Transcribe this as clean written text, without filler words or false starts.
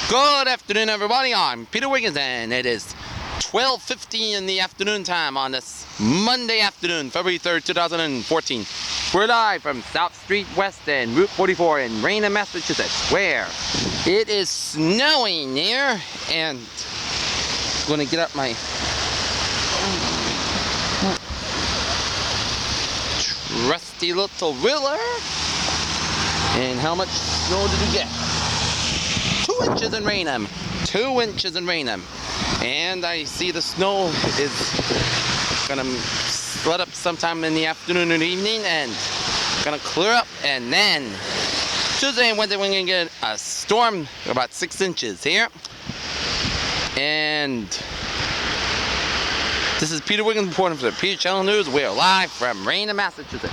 Good afternoon, everybody. I'm Peter Wiggins, and it is 12:50 in the afternoon time on this Monday afternoon, February 3rd, 2014. We're live from South Street West and Route 44 in Raynham, Massachusetts, where it is snowing here, and I'm going to get up my trusty little ruler. And how much snow did we get? 2 inches in Raynham. 2 inches in Raynham. And I see the snow is gonna let up sometime in the afternoon and evening and gonna clear up, and then Tuesday and Wednesday we're gonna get a storm about 6 inches here. And this is Peter Wiggins reporting for the Peter Channel News. We are live from Raynham, Massachusetts.